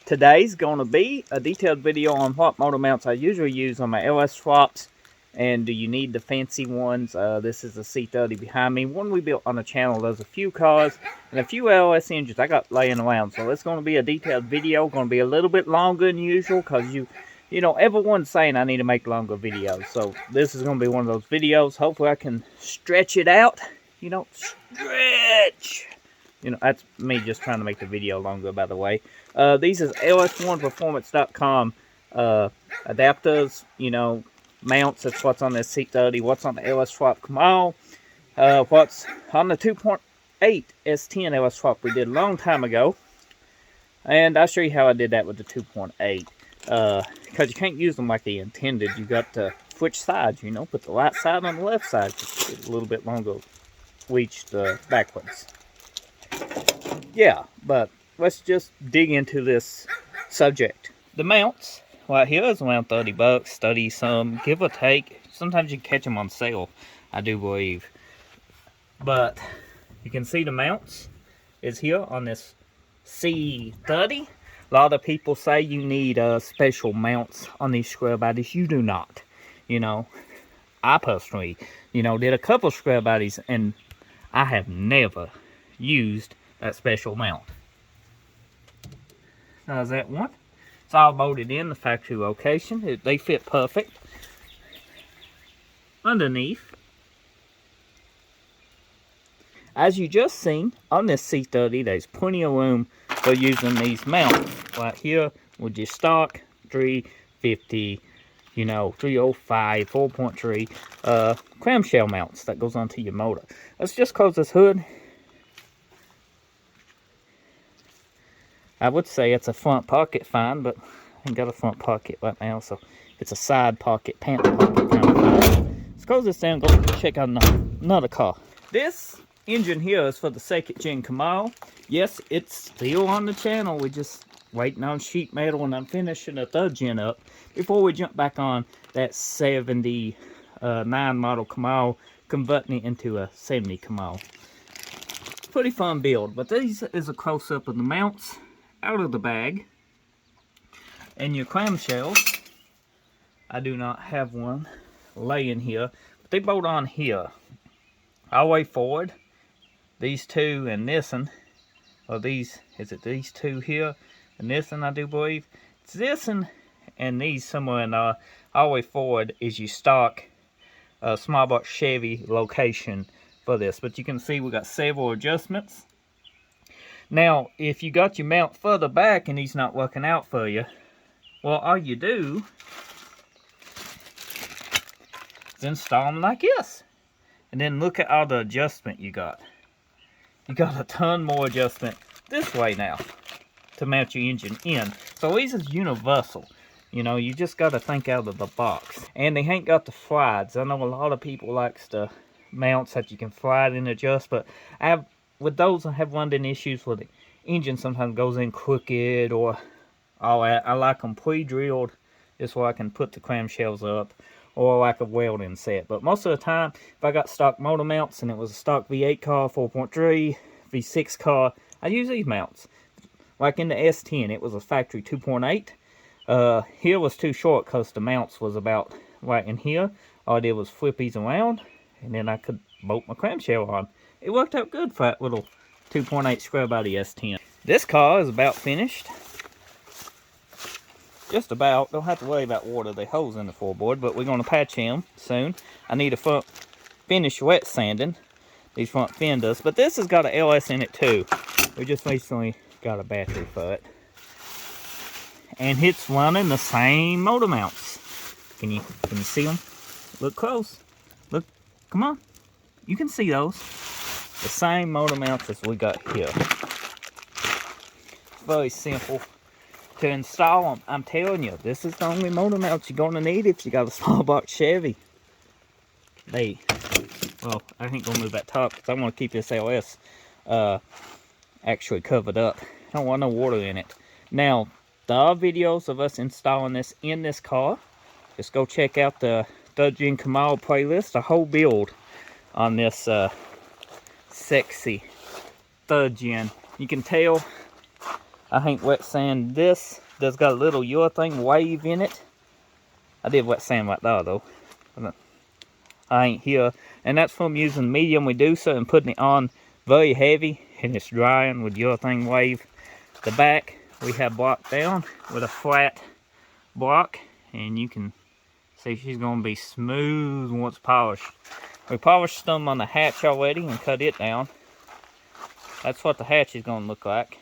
Today's going to be a detailed video on what motor mounts I usually use on my LS swaps, and do you need the fancy ones. This is a C30 behind me, one we built on the channel. There's a few cars and a few LS engines I got laying around, so it's going to be a detailed video. Going to be a little bit longer than usual because you know, everyone's saying I need to make longer videos, so this is going to be one of those videos. Hopefully I can stretch it out, you know, stretch. You know, that's me just trying to make the video longer, by the way. These is ls1performance.com adapters, you know, mounts. That's what's on this C30, what's on the LS swap Camaro, what's on the 2.8 S10 LS swap we did a long time ago. And I'll show you how I did that with the 2.8. Because you can't use them like they intended. You got to switch sides, you know, put the right side on the left side. Just get a little bit longer reach backwards. Yeah, but let's just dig into this subject. The mounts right here is around 30 bucks, 30 some, give or take. Sometimes you catch them on sale, I do believe. But you can see the mounts is here on this C30. A lot of people say you need special mounts on these square bodies. You do not. You know, I personally, you know, did a couple square bodies and I have never used that special mount. How's that one? It's all bolted in the factory location. They fit perfect. Underneath, as you just seen on this C30, there's plenty of room for using these mounts. Right here with your stock 350, you know, 305, 4.3 clamshell mounts that goes onto your motor. Let's just close this hood. I would say it's a front pocket fine, but I ain't got a front pocket right now, so it's a side pocket, pant pocket kind of fine. Let's close this down and go check out another car. This engine here is for the second gen Camaro. Yes, it's still on the channel. We're just waiting on sheet metal, and I'm finishing the third gen up before we jump back on that 79 model Camaro, converting it into a 70 Camaro. Pretty fun build, but this is a close-up of the mounts out of the bag. And your clamshells, I do not have one laying here, but they bolt on here all the way forward. These two and this one, or these, is it these two here and this one, I do believe. It's this one and these somewhere in all the way forward is your stock small box Chevy location for this. But you can see we got several adjustments. Now, if you got your mount further back and he's not working out for you, well, all you do is install them like this. And then look at all the adjustment you got. You got a ton more adjustment this way now to mount your engine in. So these is universal. You know, you just got to think out of the box. And they ain't got the slides. I know a lot of people likes the mounts that you can slide and adjust, but with those, I have run into issues with the engine sometimes goes in crooked or all that. I like them pre-drilled, just where I can put the clamshells up, or like a welding set. But most of the time, if I got stock motor mounts and it was a stock V8 car, 4.3, V6 car, I use these mounts. Like in the S10, it was a factory 2.8. Here was too short because the mounts was about right in here. All I did was flip these around, and then I could bolt my clamshell on. It worked out good for that little 2.8 square body S10. This car is about finished. Just about. Don't have to worry about water. They holes in the floorboard, but we're going to patch him soon. I need a front finish wet sanding these front fenders, but this has got an LS in it too. We just recently got a battery for it, and it's running the same motor mounts. Can you see them? Look close. Look, come on. You can see those. The same motor mounts as we got here. Very simple to install them. I'm telling you, this is the only motor mounts you're gonna need if you got a small box Chevy. Well, I ain't gonna move that top because I want to keep this LS actually covered up. I don't want no water in it. Now, there are videos of us installing this in this car. Just go check out the third gen Camaro playlist. The whole build on this sexy third gen. You can tell I ain't wet sand this. That's got a little urethane wave in it. I did wet sand right there though. I ain't here. And that's from using medium reducer and putting it on very heavy. And it's drying with urethane wave. The back we have blocked down with a flat block. And you can see she's going to be smooth once polished. We polished them on the hatch already and cut it down. That's what the hatch is going to look like.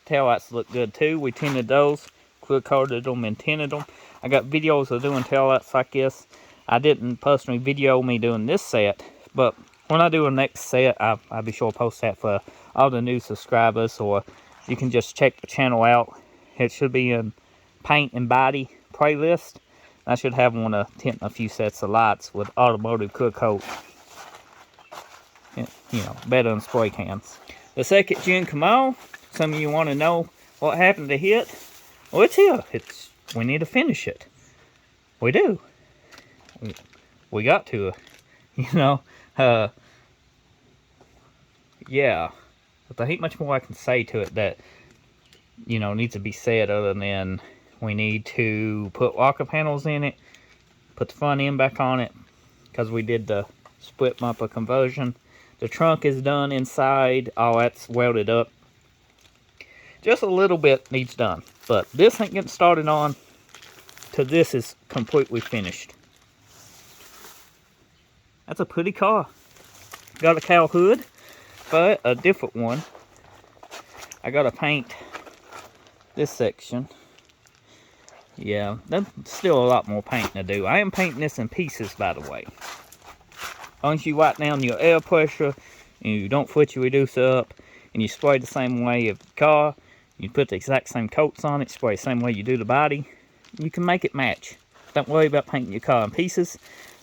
Taillights look good too. We tinted those, clear coated them and tinted them. I got videos of doing taillights like this. I didn't personally video me doing this set, but when I do a next set, I'll be sure to post that for all the new subscribers, or you can just check the channel out. It should be in paint and body playlist. I should have one tinting a few sets of lights with automotive clear coat. You know, better than spray cans. The second gen Camaro. Some of you want to know what happened to it. Well, it's here. We need to finish it. We do. We got to, you know. Yeah. But there ain't much more I can say to it that, you know, needs to be said other than we need to put rocker panels in it, put the front end back on it, because we did the split bumper conversion. The trunk is done inside. All that's welded up. Just a little bit needs done, but this ain't getting started on till this is completely finished. That's a pretty car. Got a cow hood, but a different one. I gotta paint this section. Yeah, there's still a lot more painting to do. I am painting this in pieces, by the way. As long as you write down your air pressure, and you don't put your reducer up, and you spray the same way of the car, you put the exact same coats on it, spray the same way you do the body, you can make it match. Don't worry about painting your car in pieces.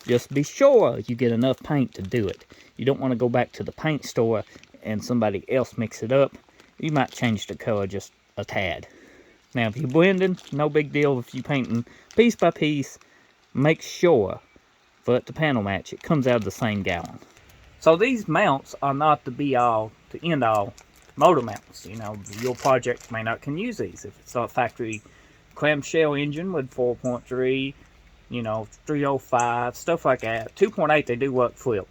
Just be sure you get enough paint to do it. You don't want to go back to the paint store and somebody else mix it up. You might change the color just a tad. Now, if you're blending, no big deal. If you're painting piece by piece, make sure for it to panel match, it comes out of the same gallon. So these mounts are not the be-all, to end-all motor mounts. You know, your project may not can use these. If it's a factory clamshell engine with 4.3, you know, 305, stuff like that. 2.8, they do work flip.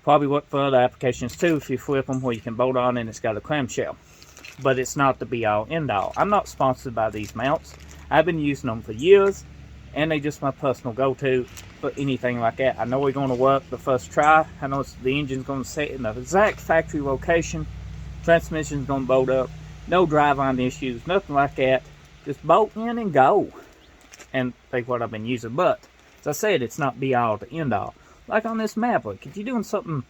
Probably work for other applications too if you flip them where you can bolt on and it's got a clamshell. But it's not the be-all, end-all. I'm not sponsored by these mounts. I've been using them for years, and they just my personal go-to for anything like that. I know we're going to work the first try. I know the engine's going to sit in the exact factory location. Transmission's going to bolt up. No drive-on issues, nothing like that. Just bolt in and go. And take what I've been using. But, as I said, it's not be-all to end-all. Like on this Maverick, if you're doing something,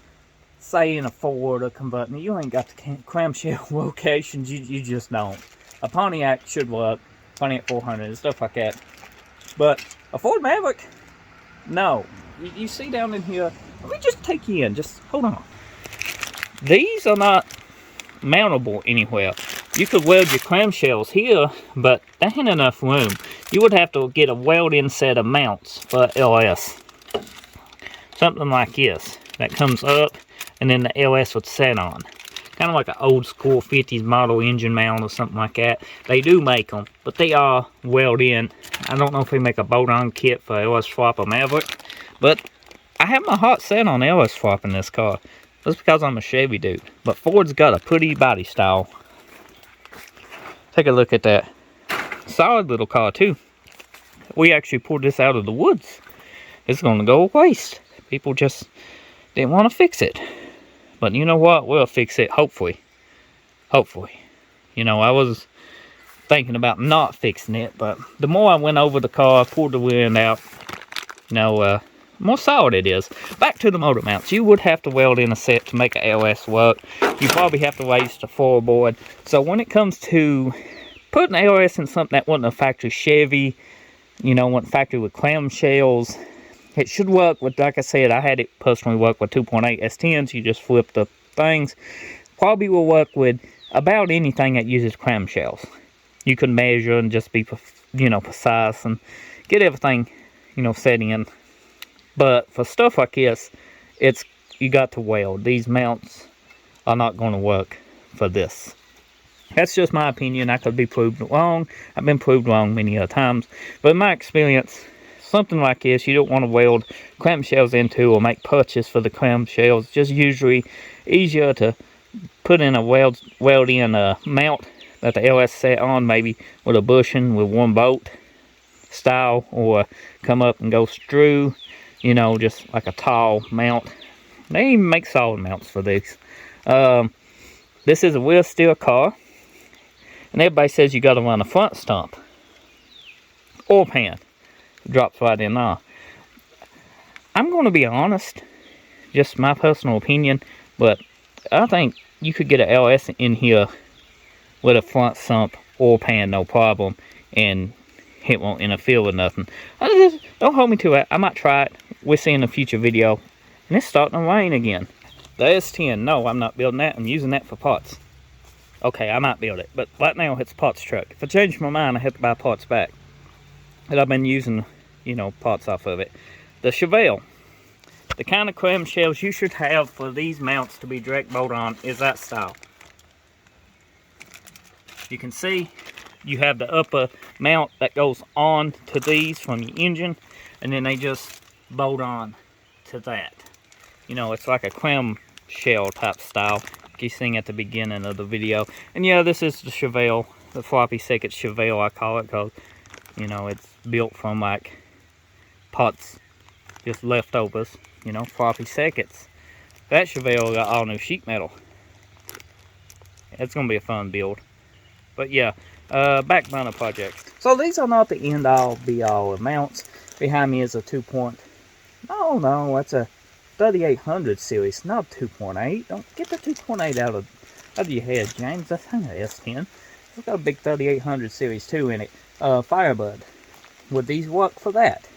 say in a Ford or converting, you ain't got the clamshell locations, you just don't. A Pontiac should work, Pontiac 400 and stuff like that. But a Ford Maverick, no. You see down in here, let me just take you in, just hold on. These are not mountable anywhere. You could weld your clamshells here, but there ain't enough room. You would have to get a weld-in set of mounts for LS. Something like this, that comes up, and then the LS would set on. Kind of like an old school 50s model engine mount or something like that. They do make them, but they are welded in. I don't know if they make a bolt-on kit for LS swap or Maverick, but I have my heart set on LS swap in this car. That's because I'm a Chevy dude. But Ford's got a pretty body style. Take a look at that. Solid little car too. We actually pulled this out of the woods. It's going to go to waste. People just didn't want to fix it. But you know what? We'll fix it, hopefully. Hopefully. You know, I was thinking about not fixing it, but the more I went over the car, pulled the rear end out, you know, more solid it is. Back to the motor mounts. You would have to weld in a set to make an LS work. You probably have to raise the floorboard. So when it comes to putting LS in something that wasn't a factory Chevy, you know, wasn't factory with clamshells, it should work with, like I said, I had it personally work with 2.8 S10s. You just flip the things. Probably will work with about anything that uses clamshells. You can measure and just be, you know, precise and get everything, you know, set in. But for stuff like this, you got to weld. These mounts are not going to work for this. That's just my opinion. I could be proved wrong. I've been proved wrong many other times. But in my experience, something like this, you don't want to weld clamshells into or make purchase for the clamshells. Just usually easier to put in a weld in a mount that the LS set on, maybe with a bushing with one bolt style, or come up and go screw, you know, just like a tall mount. They even make solid mounts for these. This is a wheel steel car. And everybody says you got to run a front stump. Oil pan. Drops right in there. I'm going to be honest. Just my personal opinion. But I think you could get an LS in here with a front sump oil pan, no problem. And it won't interfere with nothing. Don't hold me to it. I might try it. We'll see in a future video. And it's starting to rain again. The S10. No, I'm not building that. I'm using that for parts. Okay, I might build it, but right now it's parts truck. If I change my mind, I have to buy parts back. And I've been using, you know, parts off of it. The Chevelle. The kind of clamshells you should have for these mounts to be direct bolt on is that style. You can see you have the upper mount that goes on to these from the engine, and then they just bolt on to that. You know, it's like a clamshell type style. You seen at the beginning of the video. And yeah, this is the Chevelle, the floppy second Chevelle I call it, because you know it's built from like parts, just leftovers, you know, floppy seconds. That Chevelle got all new sheet metal. It's gonna be a fun build. But yeah, back burner projects. So these are not the end all be all of mounts. Behind me is a 2. No, that's a 3800 series, not 2.8. Don't get the 2.8 out of your head, James. That's not an S10. It's got a big 3800 series 2 in it. Firebird. Would these work for that?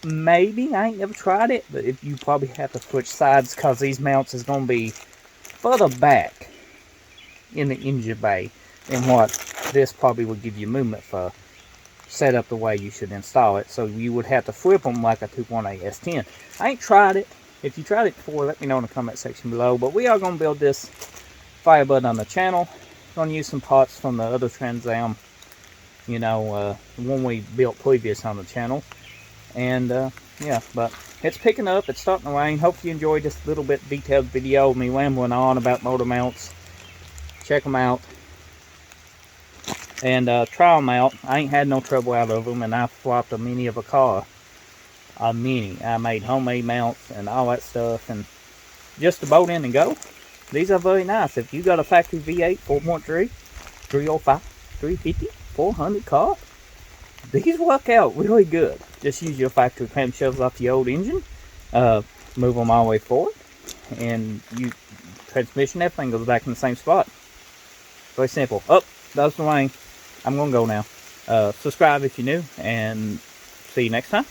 Maybe. I ain't never tried it, but if you probably have to switch sides because these mounts is going to be further back in the engine bay than what this probably would give you movement for. Set up the way you should install it, so you would have to flip them like a 2.8 S10. I ain't tried it. If you tried it before, let me know in the comment section below. But we are going to build this Firebird on the channel. Going to use some parts from the other Trans Am, you know, the one we built previous on the channel. And yeah, but it's picking up. It's starting to rain. Hope you enjoyed this little bit detailed video of me rambling on about motor mounts. Check them out. And try them out. I ain't had no trouble out of them, and I flopped a mini of a car. A mini. I made homemade mounts and all that stuff, and just to bolt in and go. These are very nice. If you got a factory V8, 4.3, 305, 350, 400 car, these work out really good. Just use your factory clamshells off the old engine, move them all the way forward, and you transmission, everything goes back in the same spot. Very simple. Oh, that's the rain. I'm going to go now. Subscribe if you're new, and see you next time.